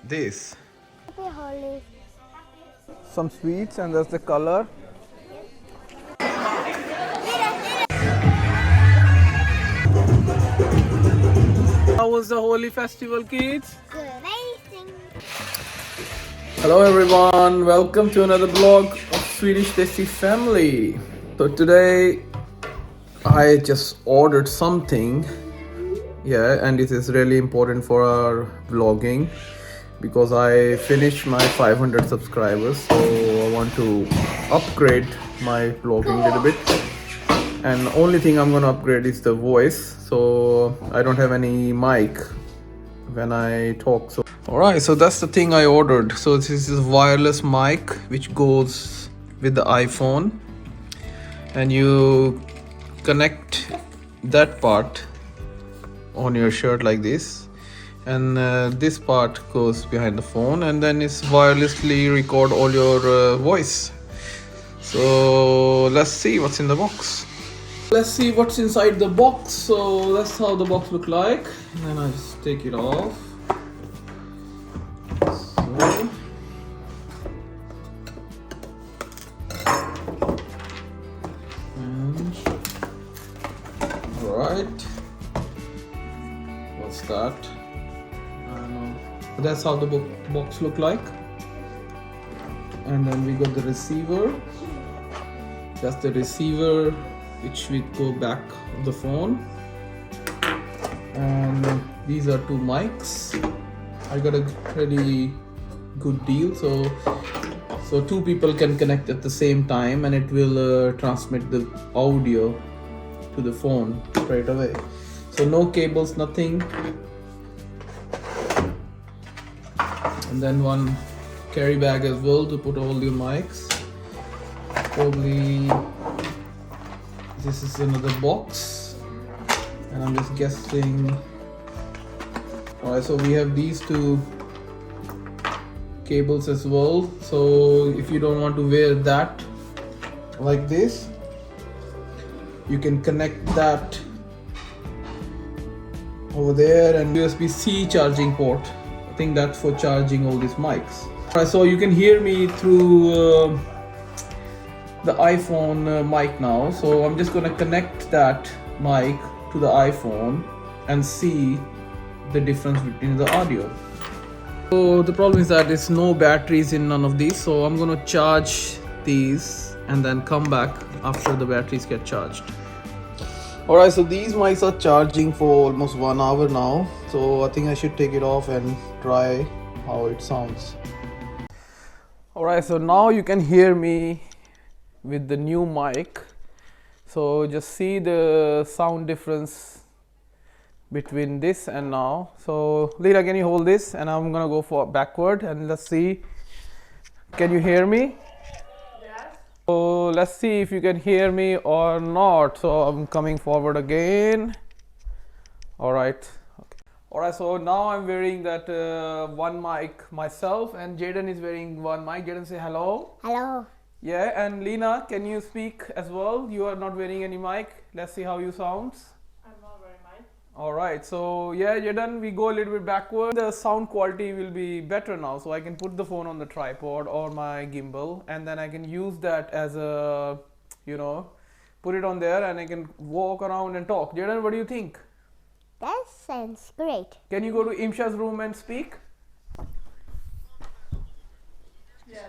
this. Happy Holi. Some sweets, and that's the color. How was the Holi festival, kids? Good. Amazing. Hello everyone, welcome to another vlog of Swedish Tasty Family. So today I just ordered something, and it is really important for our vlogging because I finished my 500 subscribers, so I want to upgrade my vlogging a little bit. And the only thing I'm gonna upgrade is the voice, so I don't have any mic when I talk. So alright, so that's the thing I ordered. So this is a wireless mic which goes with the iPhone, and you connect that part on your shirt like this, and this part goes behind the phone, and then it's wirelessly record all your voice. So let's see what's in the box. Let's see what's inside the box. So that's how the box look like, and then I just take it off. So and alright, what's that? I don't know. That's how the box look like. And then we got the receiver. That's the receiver which we go back of the phone. And these are two mics. I got a really good deal, so two people can connect at the same time, and it will transmit the audio to the phone straight away. So no cables, nothing. And then one carry bag as well to put all your mics. Probably this is another box, and I'm just guessing. Alright, so we have these two cables as well. So if you don't want to wear that like this, you can connect that over there, and USB-C charging port. I think that's for charging all these mics. Alright, so you can hear me through the iPhone mic now. So I'm just gonna connect that mic to the iPhone and see the difference between the audio. So the problem is that there's no batteries in none of these, so I'm gonna charge these and then come back after the batteries get charged. Alright, so these mics are charging for almost 1 hour now, so I think I should take it off and try how it sounds. Alright, so now you can hear me with the new mic. So just see the sound difference between this and now. So Lila, can you hold this, and I'm gonna go for backward, and let's see. Can you hear me? Yes. So let's see if you can hear me or not. So I'm coming forward again. Alright. Okay. Alright, so now I'm wearing that one mic myself, and Jaden is wearing one mic. Jaden, say hello. Hello. Yeah, and Lena, can you speak as well? You are not wearing any mic. Let's see how you sound. I'm not wearing mic. Alright, so yeah, Jaden, we go a little bit backward. The sound quality will be better now, so I can put the phone on the tripod or my gimbal, and then I can use that as a, put it on there, and I can walk around and talk. Jaden, what do you think? That sounds great. Can you go to Imsha's room and speak?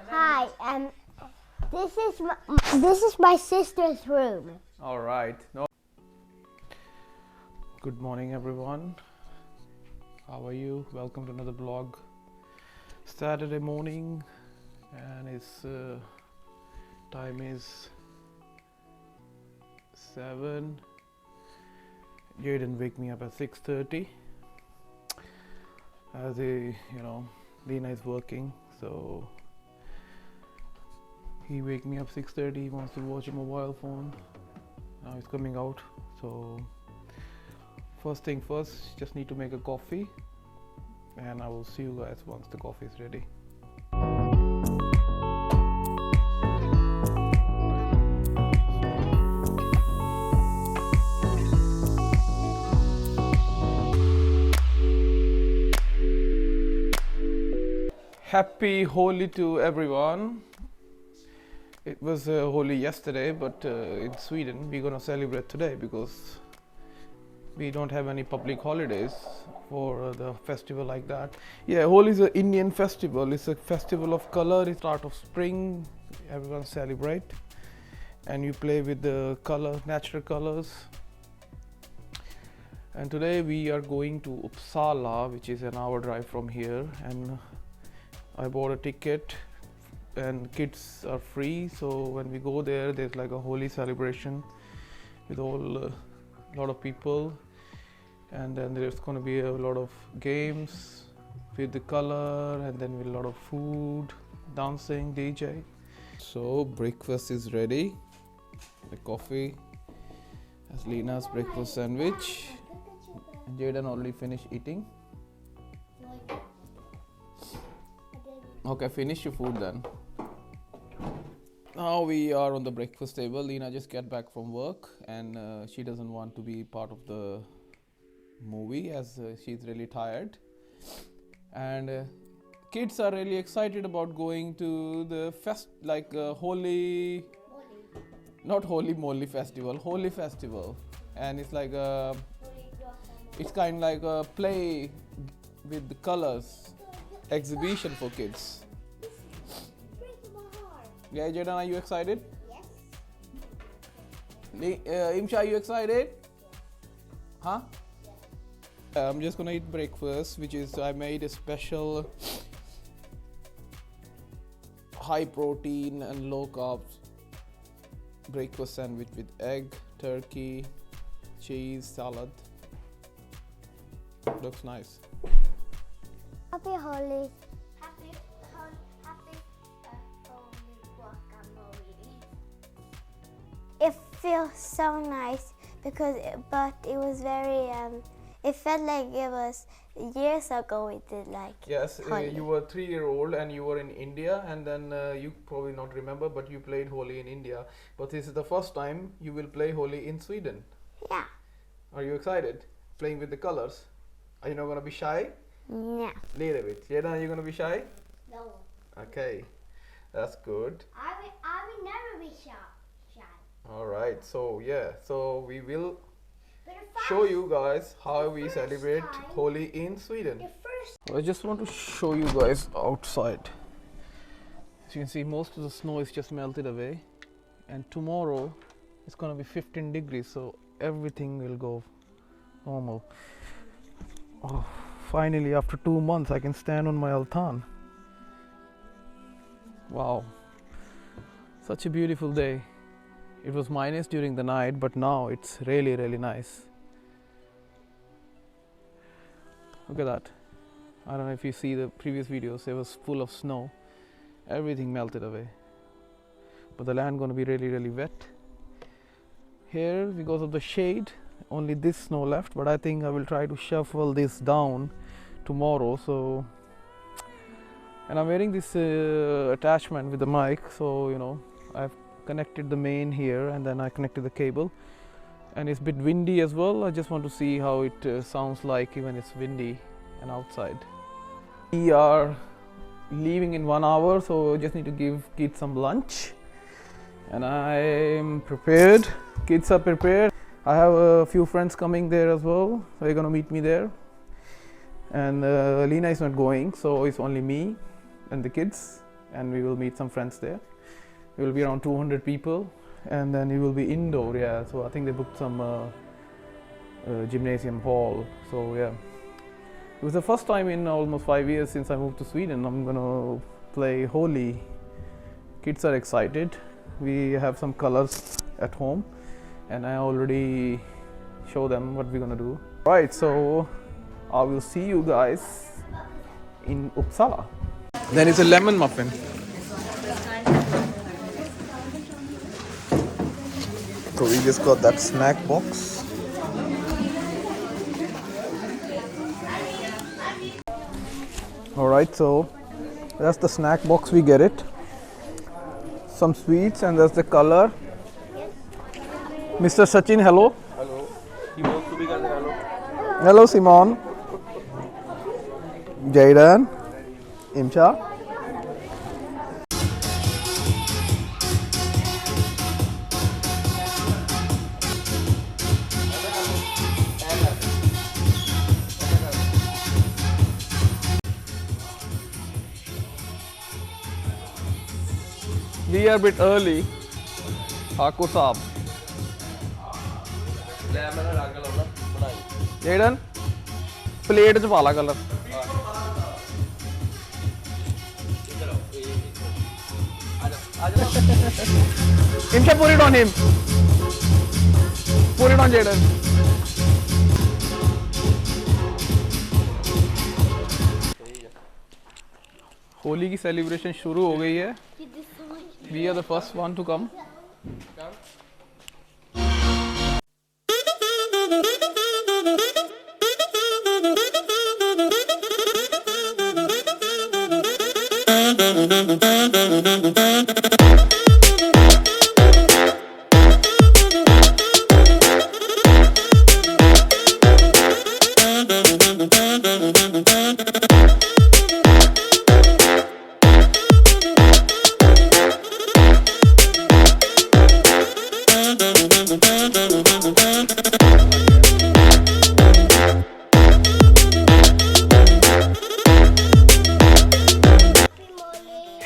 Hi. This is my sister's room. All right. No. Good morning, everyone. How are you? Welcome to another vlog. Saturday morning, and it's time is 7. Jaden wake me up at 6:30. As Lena is working, so he wake me up 6:30. He wants to watch a mobile phone. Now he's coming out. So first thing first, just need to make a coffee, and I will see you guys once the coffee is ready. Happy Holi to everyone. It was Holi yesterday, but in Sweden we're gonna celebrate today because we don't have any public holidays for the festival like that. Yeah, Holi is an Indian festival. It's a festival of color. It's start of spring. Everyone celebrate, and you play with the color, natural colors. And today we are going to Uppsala, which is an hour drive from here, and I bought a ticket, and kids are free, so when we go there, there's like a Holi celebration with all lot of people, and then there's going to be a lot of games with the color, and then with a lot of food, dancing, DJ. So breakfast is ready. The coffee, as Lena's breakfast sandwich. Jaden already finished eating. Okay, finish your food then. Now we are on the breakfast table. Lena just got back from work, and she doesn't want to be part of the movie as she's really tired. And kids are really excited about going to the Holi, not Holy Moly festival, Holi festival, and it's like it's kind of like a play with the colors exhibition for kids. Yeah, Jaden, are you excited? Yes. Imsha, are you excited? Huh? I'm just gonna eat breakfast, which is I made a special high protein and low carbs breakfast sandwich with egg, turkey, cheese, salad. Looks nice. Happy Holi. Happy Holi guacamole. It feels so nice but it was very it felt like it was years ago we did like Yes, Holi. you were 3-year-old and you were in India, and then you probably not remember, but you played Holi in India. But this is the first time you will play Holi in Sweden. Yeah. Are you excited? Playing with the colors? Are you not gonna be shy? Yeah. Little bit. Jaden, are you gonna be shy? No. Okay, that's good. I will never be shy. All right. So yeah, so we will But the show you guys how we first celebrate time- Holi in Sweden. first I just want to show you guys outside. As you can see, most of the snow is just melted away, and tomorrow it's gonna be 15 degrees, so everything will go normal. Oh, finally, after 2 months, I can stand on my altan. Wow, such a beautiful day. It was minus during the night, but now it's really, really nice. Look at that. I don't know if you see the previous videos, it was full of snow. Everything melted away. But the land gonna be really, really wet. Here, because of the shade, only this snow left, but I think I will try to shuffle this down tomorrow. So, and I'm wearing this attachment with the mic, so you know, I've connected the main here, and then I connected the cable. And it's a bit windy as well. I just want to see how it sounds like even it's windy and outside. We are leaving in 1 hour, so I just need to give kids some lunch. And I'm prepared. Kids are prepared. I have a few friends coming there as well. They're gonna meet me there. And Lena is not going, so it's only me and the kids. And we will meet some friends there. It will be around 200 people, and then it will be indoor. Yeah, so I think they booked some gymnasium hall. So yeah, it was the first time in almost 5 years since I moved to Sweden. I'm gonna play Holi. Kids are excited. We have some colors at home, and I already show them what we're gonna do. Right, so I will see you guys in Uppsala. Then it's a lemon muffin. So we just got that snack box. Alright, so that's the snack box, we get it. Some sweets, and that's the color. Mr. Sachin, hello. Hello. He wants to be hello. Hello, Simon. Jayden. Imcha. we are a bit early. Thakur Saab. Jaden, plate च pala color. Imsha, pour it on him. Pour it on Jaden. Holi की celebration शुरू हो गई है. We are the first one to come.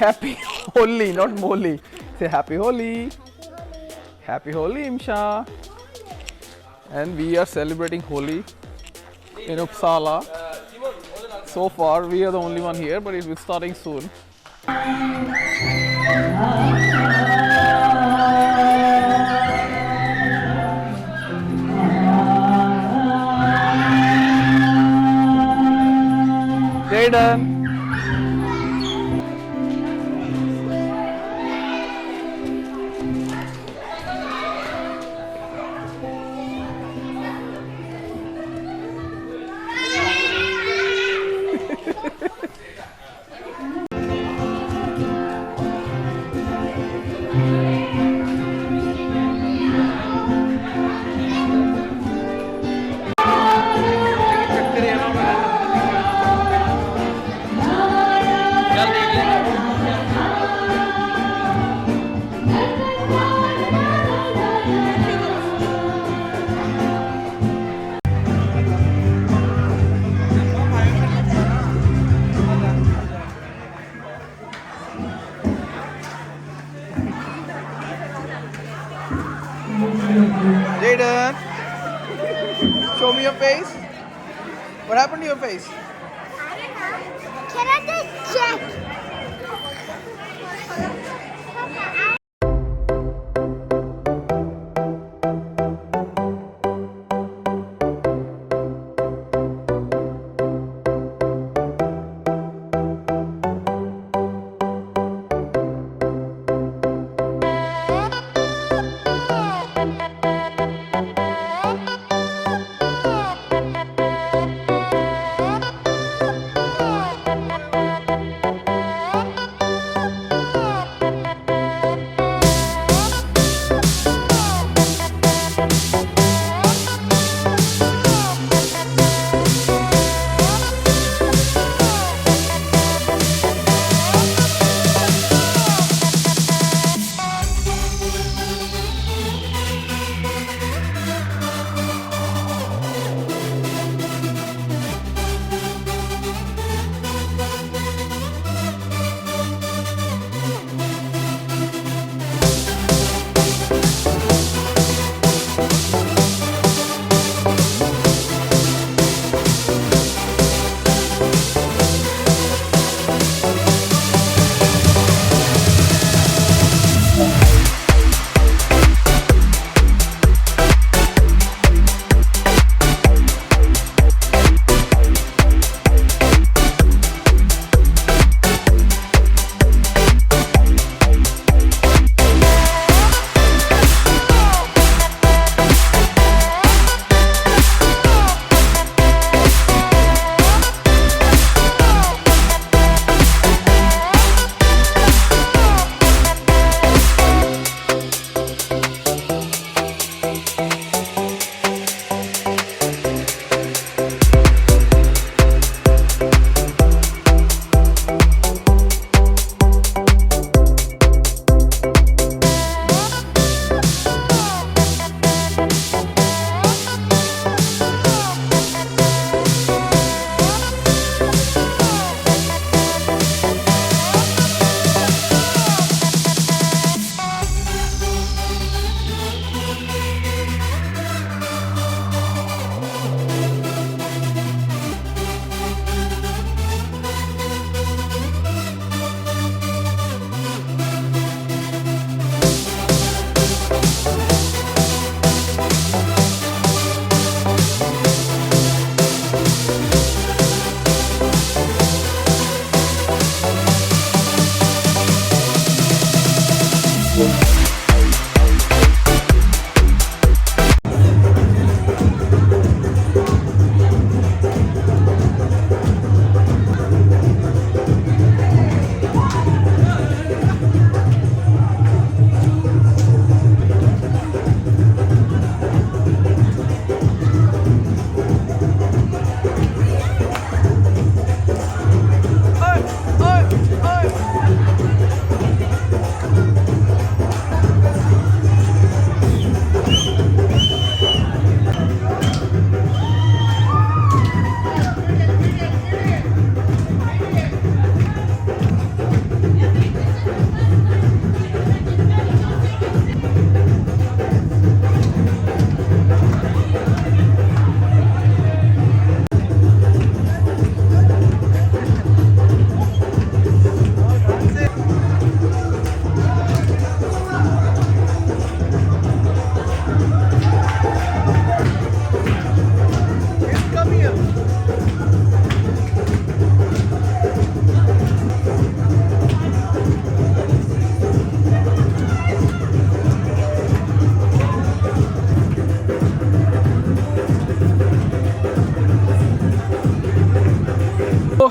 Happy Holi, not Moli. Say Happy Holi. Happy Holi, Imsha. And we are celebrating Holi in Uppsala. So far, we are the only one here, but it will be starting soon. Jaden. Jaden, show me your face. What happened to your face? I don't know. Can I just check? Papa,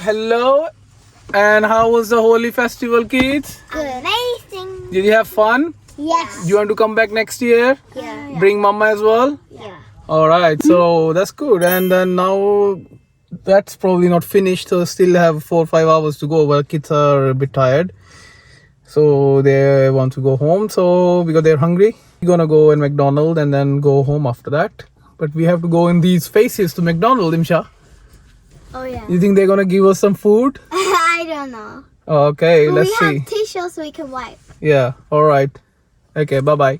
hello. And how was the Holi festival, kids? Good. Amazing. Did you have fun? Yes. Do you want to come back next year? Yeah. Bring mama as well? Yeah. All right, so that's good. And then now that's probably not finished, so still have 4 or 5 hours to go. But kids are a bit tired, so they want to go home. So because they're hungry, we're gonna go in McDonald's and then go home after that. But we have to go in these faces to McDonald's, Imsha. Oh yeah. You think they're gonna give us some food? I don't know. Okay, let's we see. have tissues we can wipe. Yeah. All right. Okay. Bye bye.